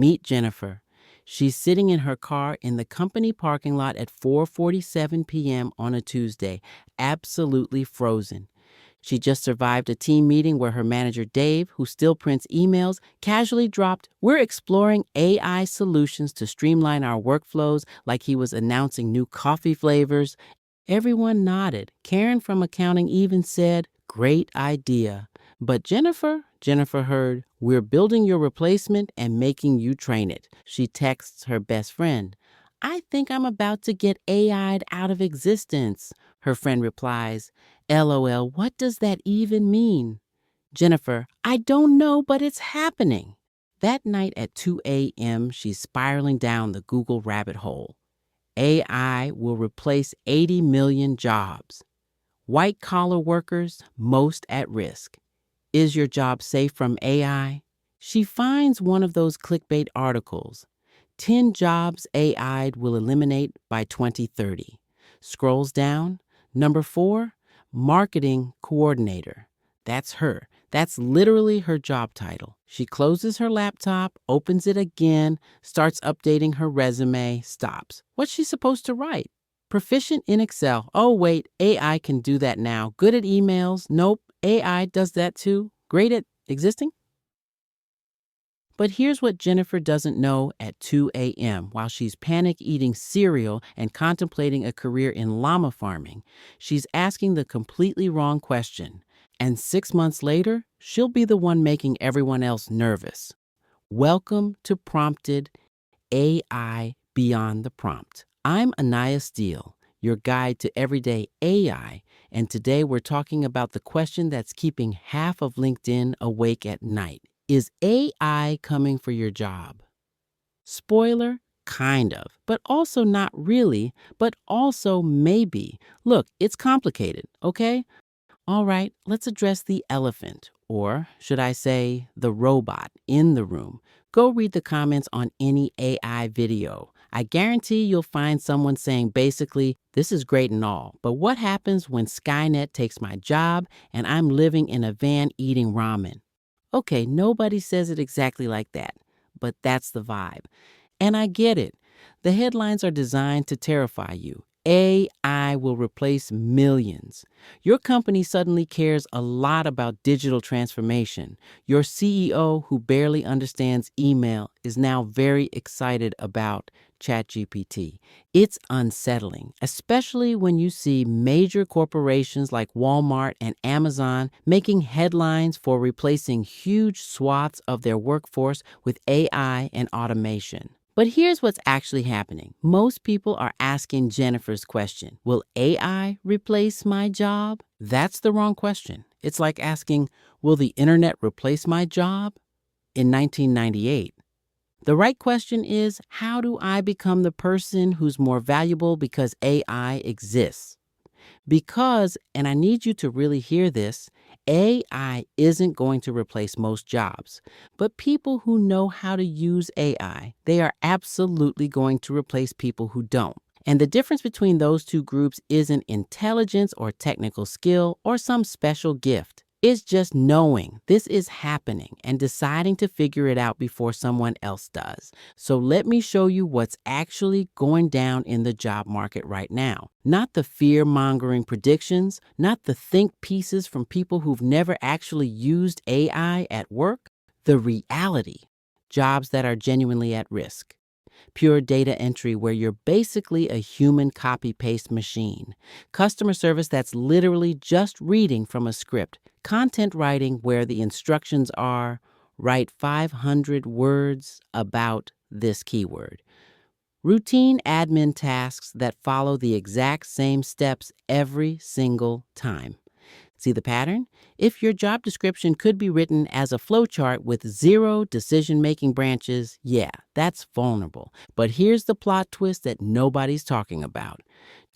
Meet Jennifer. She's sitting in her car in the company parking lot at 4:47 p.m. on a Tuesday, absolutely frozen. She just survived a team meeting where her manager, Dave, who still prints emails, casually dropped, "We're exploring AI solutions to streamline our workflows," like he was announcing new coffee flavors. Everyone nodded. Karen from accounting even said, "Great idea." But Jennifer heard, "We're building your replacement and making you train it." She texts her best friend, "I think I'm about to get AI'd out of existence." Her friend replies, "LOL, what does that even mean?" Jennifer, "I don't know, but it's happening." That night at 2 a.m., she's spiraling down the Google rabbit hole. AI will replace 80 million jobs. White-collar workers most at risk. Is your job safe from AI? She finds one of those clickbait articles. 10 jobs AI will eliminate by 2030. Scrolls down. Number 4, marketing coordinator. That's her. That's literally her job title. She closes her laptop, opens it again, starts updating her resume, stops. What's she supposed to write? Proficient in Excel. Oh, wait, AI can do that now. Good at emails. Nope, AI does that too. Great at existing. But here's what Jennifer doesn't know at 2 a.m. while she's panic eating cereal and contemplating a career in llama farming. She's asking the completely wrong question. And 6 months later, she'll be the one making everyone else nervous. Welcome to Prompted AI Beyond the Prompt. I'm Anaya Steele, your guide to everyday AI, and today we're talking about the question that's keeping half of LinkedIn awake at night. Is AI coming for your job? Spoiler, kind of, but also not really, but also maybe. Look, it's complicated, okay? All right, let's address the elephant, or should I say the robot, in the room. Go read the comments on any AI video. I guarantee you'll find someone saying basically, "This is great and all, but what happens when Skynet takes my job and I'm living in a van eating ramen?" Okay, nobody says it exactly like that, but that's the vibe. And I get it. The headlines are designed to terrify you. AI will replace millions. Your company suddenly cares a lot about digital transformation. Your CEO, who barely understands email, is now very excited about ChatGPT. It's unsettling, especially when you see major corporations like Walmart and Amazon making headlines for replacing huge swaths of their workforce with AI and automation. But here's what's actually happening. Most people are asking Jennifer's question, will AI replace my job? That's the wrong question. It's like asking, will the internet replace my job? In 1998. The right question is, how do I become the person who's more valuable because AI exists? Because, and I need you to really hear this, AI isn't going to replace most jobs, but people who know how to use AI, they are absolutely going to replace people who don't. And the difference between those two groups isn't intelligence or technical skill or some special gift. It's just knowing this is happening and deciding to figure it out before someone else does. So let me show you what's actually going down in the job market right now. Not the fear-mongering predictions, not the think pieces from people who've never actually used AI at work. The reality. Jobs that are genuinely at risk. Pure data entry where you're basically a human copy-paste machine. Customer service that's literally just reading from a script. Content writing where the instructions are, write 500 words about this keyword. Routine admin tasks that follow the exact same steps every single time. See the pattern? If your job description could be written as a flowchart with 0 decision-making branches, yeah, that's vulnerable. But here's the plot twist that nobody's talking about.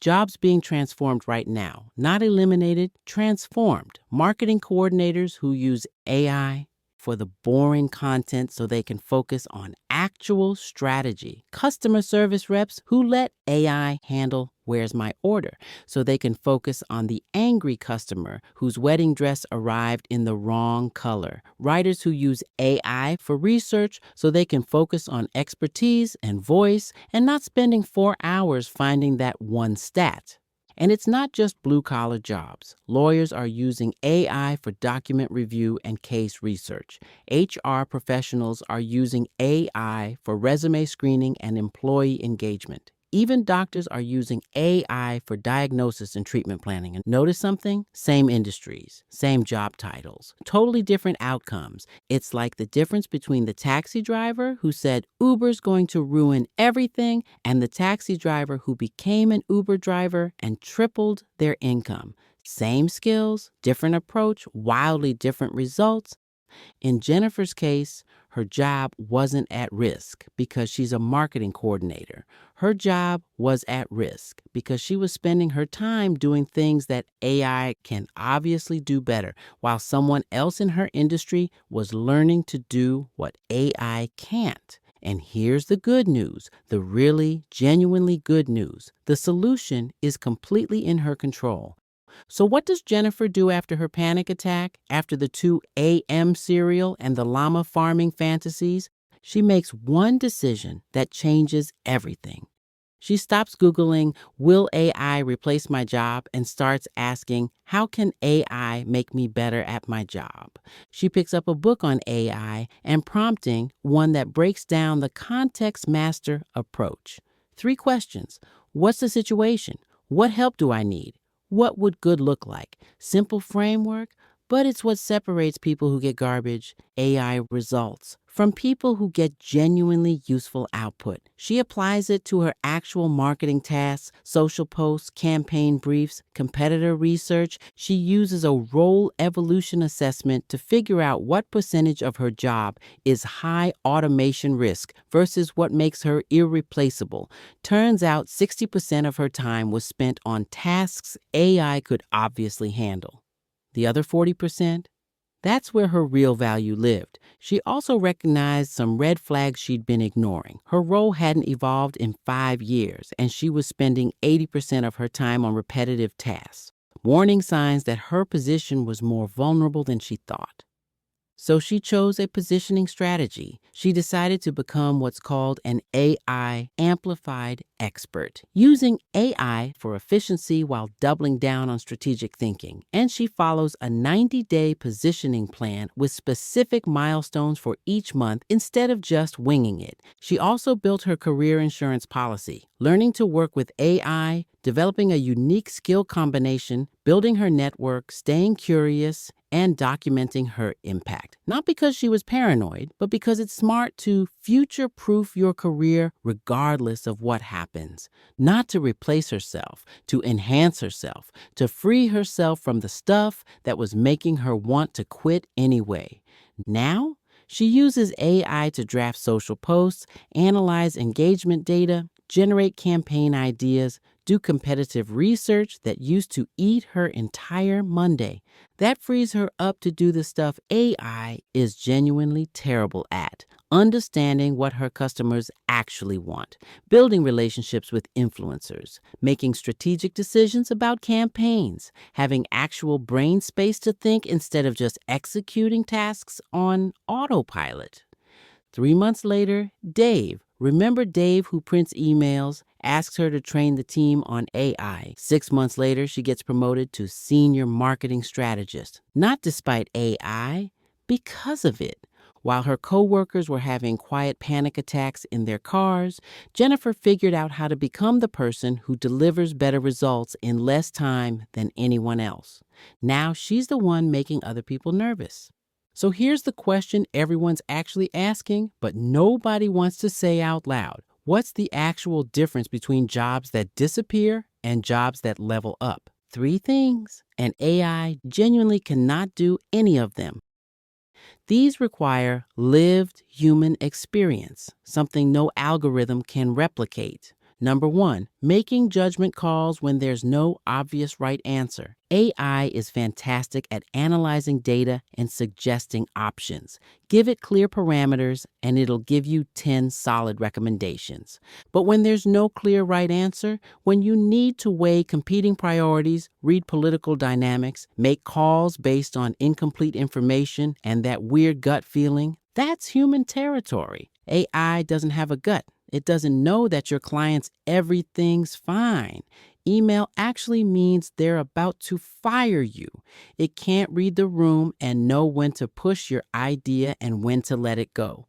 Jobs being transformed right now, not eliminated, transformed. Marketing coordinators who use AI, for the boring content so they can focus on actual strategy. Customer service reps who let AI handle "Where's my order?" so they can focus on the angry customer whose wedding dress arrived in the wrong color. Writers who use AI for research so they can focus on expertise and voice and not spending 4 hours finding that one stat. And it's not just blue-collar jobs. Lawyers are using AI for document review and case research. HR professionals are using AI for resume screening and employee engagement. Even doctors are using AI for diagnosis and treatment planning. And notice something? Same industries, same job titles, totally different outcomes. It's like the difference between the taxi driver who said Uber's going to ruin everything and the taxi driver who became an Uber driver and tripled their income. Same skills, different approach, wildly different results. In Jennifer's case, her job wasn't at risk because she's a marketing coordinator. Her job was at risk because she was spending her time doing things that AI can obviously do better, while someone else in her industry was learning to do what AI can't. And here's the good news, the really, genuinely good news. The solution is completely in her control. So what does Jennifer do after her panic attack, after the 2 a.m. cereal and the llama farming fantasies? She makes one decision that changes everything. She stops Googling, "Will AI replace my job?" and starts asking, "How can AI make me better at my job?" She picks up a book on AI and prompting, one that breaks down the context master approach. 3 questions. What's the situation? What help do I need? What would good look like? Simple framework, but it's what separates people who get garbage AI results from people who get genuinely useful output. She applies it to her actual marketing tasks, social posts, campaign briefs, competitor research. She uses a role evolution assessment to figure out what percentage of her job is high automation risk versus what makes her irreplaceable. Turns out 60% of her time was spent on tasks AI could obviously handle. The other 40%? That's where her real value lived. She also recognized some red flags she'd been ignoring. Her role hadn't evolved in 5 years, and she was spending 80% of her time on repetitive tasks, warning signs that her position was more vulnerable than she thought. So she chose a positioning strategy. She decided to become what's called an AI amplified expert, using AI for efficiency while doubling down on strategic thinking. And she follows a 90-day positioning plan with specific milestones for each month instead of just winging it. She also built her career insurance policy, learning to work with AI, developing a unique skill combination, building her network, staying curious, and documenting her impact. Not because she was paranoid, but because it's smart to future-proof your career regardless of what happens. Not to replace herself, to enhance herself, to free herself from the stuff that was making her want to quit anyway. Now, she uses AI to draft social posts, analyze engagement data, generate campaign ideas, do competitive research that used to eat her entire Monday. That frees her up to do the stuff AI is genuinely terrible at, understanding what her customers actually want, building relationships with influencers, making strategic decisions about campaigns, having actual brain space to think instead of just executing tasks on autopilot. 3 months later, Dave, remember Dave who prints emails, asks her to train the team on AI. 6 months later, she gets promoted to senior marketing strategist. Not despite AI, because of it. While her coworkers were having quiet panic attacks in their cars, Jennifer figured out how to become the person who delivers better results in less time than anyone else. Now she's the one making other people nervous. So here's the question everyone's actually asking, but nobody wants to say out loud. What's the actual difference between jobs that disappear and jobs that level up? 3 things, and AI genuinely cannot do any of them. These require lived human experience, something no algorithm can replicate. Number 1, making judgment calls when there's no obvious right answer. AI is fantastic at analyzing data and suggesting options. Give it clear parameters, and it'll give you 10 solid recommendations. But when there's no clear right answer, when you need to weigh competing priorities, read political dynamics, make calls based on incomplete information, and that weird gut feeling, that's human territory. AI doesn't have a gut. It doesn't know that your client's everything's fine. Email actually means they're about to fire you. It can't read the room and know when to push your idea and when to let it go.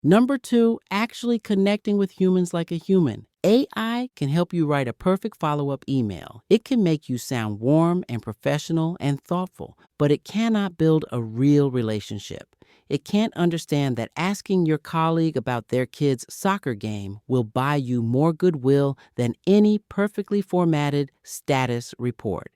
Number two, actually connecting with humans like a human. AI can help you write a perfect follow-up email. It can make you sound warm and professional and thoughtful, but it cannot build a real relationship. It can't understand that asking your colleague about their kid's soccer game will buy you more goodwill than any perfectly formatted status report.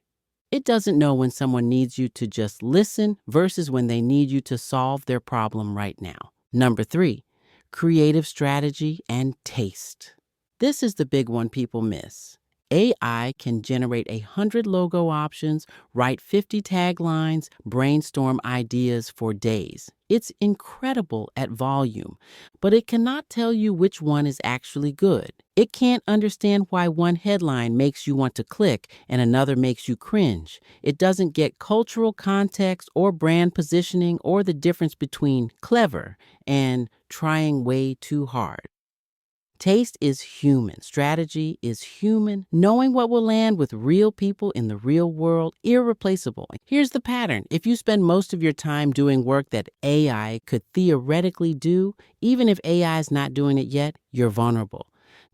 It doesn't know when someone needs you to just listen versus when they need you to solve their problem right now. Number three, creative strategy and taste. This is the big one people miss. AI can generate 100 logo options, write 50 taglines, brainstorm ideas for days. It's incredible at volume, but it cannot tell you which one is actually good. It can't understand why one headline makes you want to click and another makes you cringe. It doesn't get cultural context or brand positioning or the difference between clever and trying way too hard. Taste is human. Strategy is human. Knowing what will land with real people in the real world, irreplaceable. Here's the pattern. If you spend most of your time doing work that AI could theoretically do, even if AI is not doing it yet, you're vulnerable.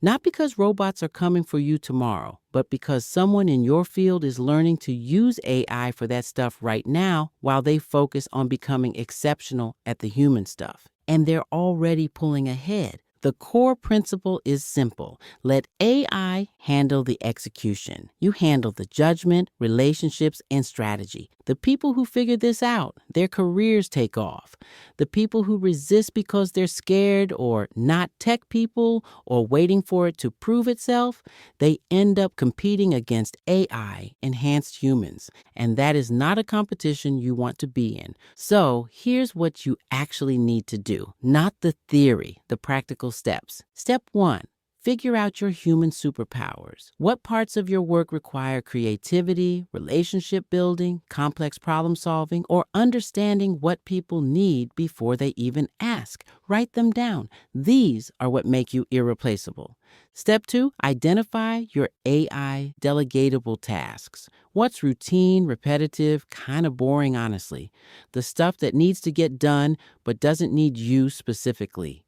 Not because robots are coming for you tomorrow, but because someone in your field is learning to use AI for that stuff right now while they focus on becoming exceptional at the human stuff. And they're already pulling ahead. The core principle is simple. Let AI handle the execution. You handle the judgment, relationships, and strategy. The people who figure this out, their careers take off. The people who resist because they're scared or not tech people or waiting for it to prove itself, they end up competing against AI-enhanced humans. And that is not a competition you want to be in. So here's what you actually need to do. Not the theory, the practical steps. Step one, figure out your human superpowers. What parts of your work require creativity, relationship building, complex problem solving, or understanding what people need before they even ask? Write them down. These are what make you irreplaceable. Step two, identify your AI delegatable tasks. What's routine, repetitive, kind of boring, honestly? The stuff that needs to get done but doesn't need you specifically.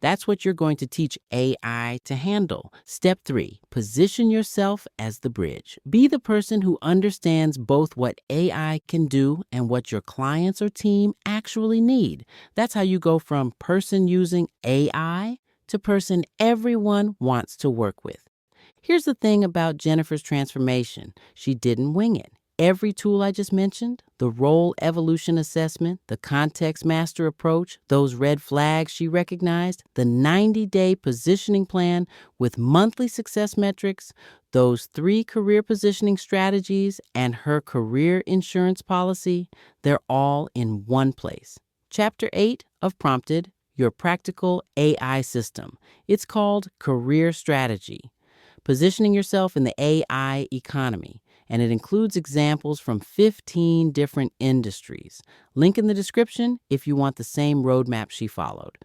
That's what you're going to teach AI to handle. Step three, position yourself as the bridge. Be the person who understands both what AI can do and what your clients or team actually need. That's how you go from person using AI to person everyone wants to work with. Here's the thing about Jennifer's transformation. She didn't wing it. Every tool I just mentioned, the role evolution assessment, the context master approach, those red flags she recognized, the 90-day positioning plan with monthly success metrics, those 3 career positioning strategies, and her career insurance policy, they're all in one place. Chapter 8 of Prompted, Your Practical AI System. It's called Career Strategy. Positioning yourself in the AI economy, and it includes examples from 15 different industries. Link in the description if you want the same roadmap she followed.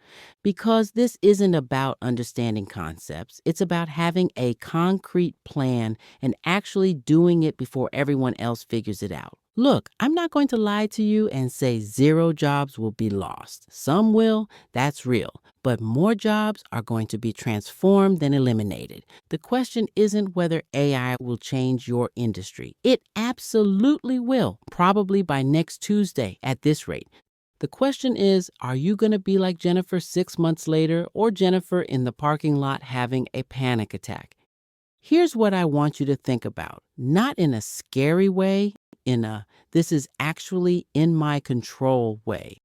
Because this isn't about understanding concepts, it's about having a concrete plan and actually doing it before everyone else figures it out. Look, I'm not going to lie to you and say 0 jobs will be lost. Some will, that's real. But more jobs are going to be transformed than eliminated. The question isn't whether AI will change your industry. It absolutely will, probably by next Tuesday at this rate. The question is, are you going to be like Jennifer 6 months later or Jennifer in the parking lot having a panic attack? Here's what I want you to think about, not in a scary way, in a this is actually in my control way.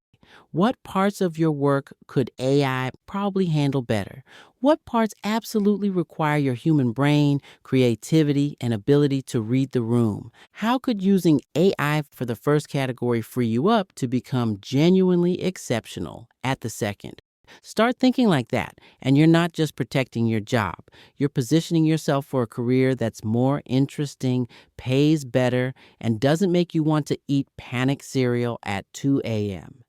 What parts of your work could AI probably handle better? What parts absolutely require your human brain, creativity, and ability to read the room? How could using AI for the first category free you up to become genuinely exceptional at the second? Start thinking like that, and you're not just protecting your job. You're positioning yourself for a career that's more interesting, pays better, and doesn't make you want to eat panic cereal at 2 a.m.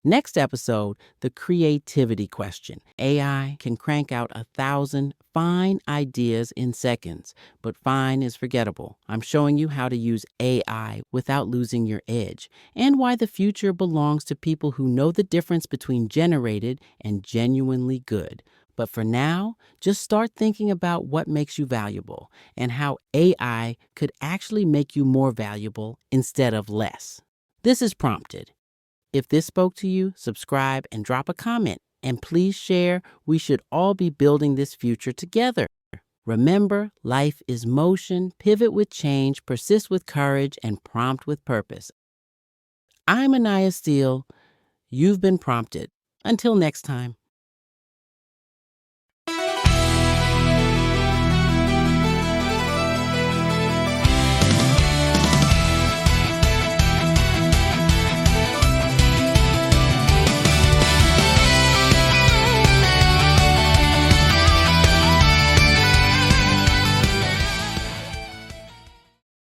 Next episode, the creativity question. AI can crank out 1,000 fine ideas in seconds, but fine is forgettable. I'm showing you how to use AI without losing your edge, and why the future belongs to people who know the difference between generated and genuinely good. But for now, just start thinking about what makes you valuable and how AI could actually make you more valuable instead of less. This is Prompted. If this spoke to you, subscribe and drop a comment. And please share. We should all be building this future together. Remember, life is motion, pivot with change, persist with courage, and prompt with purpose. I'm Anaya Steele. You've been prompted. Until next time.